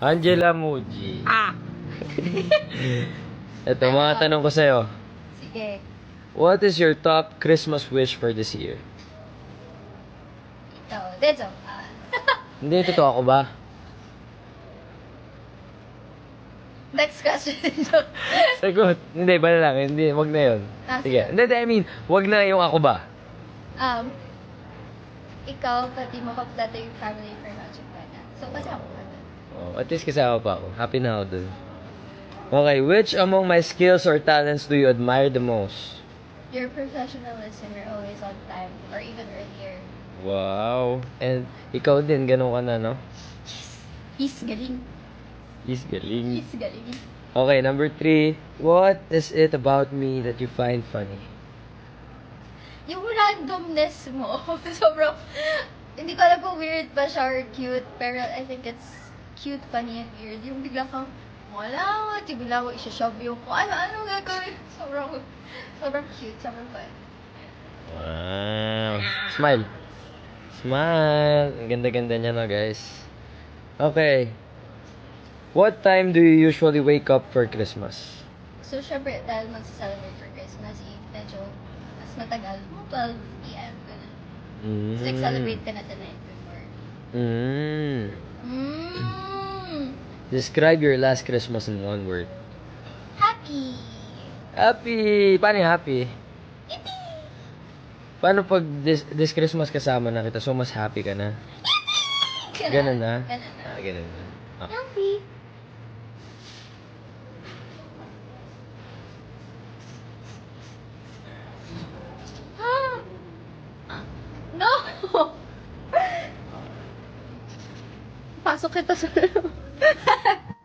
Angela Muji. Ah! Ito, mga tanong ko sa'yo. Sige. What is your top Christmas wish for this year? Ikaw. Dejo. Hindi, totoo ako ba? Next question. Sagot. Hindi, bala lang. Hindi, wag na yun. Sige. Hindi, I mean, wag na yung ako ba? Ikaw, pati mo kompleto yung family for Project Pana. So, kasama ka na. Oh, at least kasama pa ako. Happy na ako dun. Okay, which among my skills or talents do you admire the most? Your professionalism, you're always on time, or even earlier. Wow. And ikaw din, ganun ka na, no? He's galing. Is galing. He's galing. Okay, number 3. What is it about me that you find funny? Yung randomness mo, sobrang, hindi ko alam kung weird ba siya or cute, pero I think it's cute, funny, and weird. Yung bigla kang, wala, yung bigla ko isa-shove yung, ano gagawin? Sobrang cute, sobrang fun. Wow. Smile. Smile. Ang ganda-ganda niya, no, guys. Okay. What time do you usually wake up for Christmas? So, syempre, dahil magsa-celebrate for Christmas Eve, medyo mas matagal, 12 p.m. ganun. So, celebrate ka na tonight before. Describe your last Christmas in one word. Happy! Happy! Paano yung happy? Yippee! Paano pag this Christmas kasama na kita, so mas happy ka na? Ganun na? Ganun na. Ganun na. Okay. Happy! No! Pasok kita sa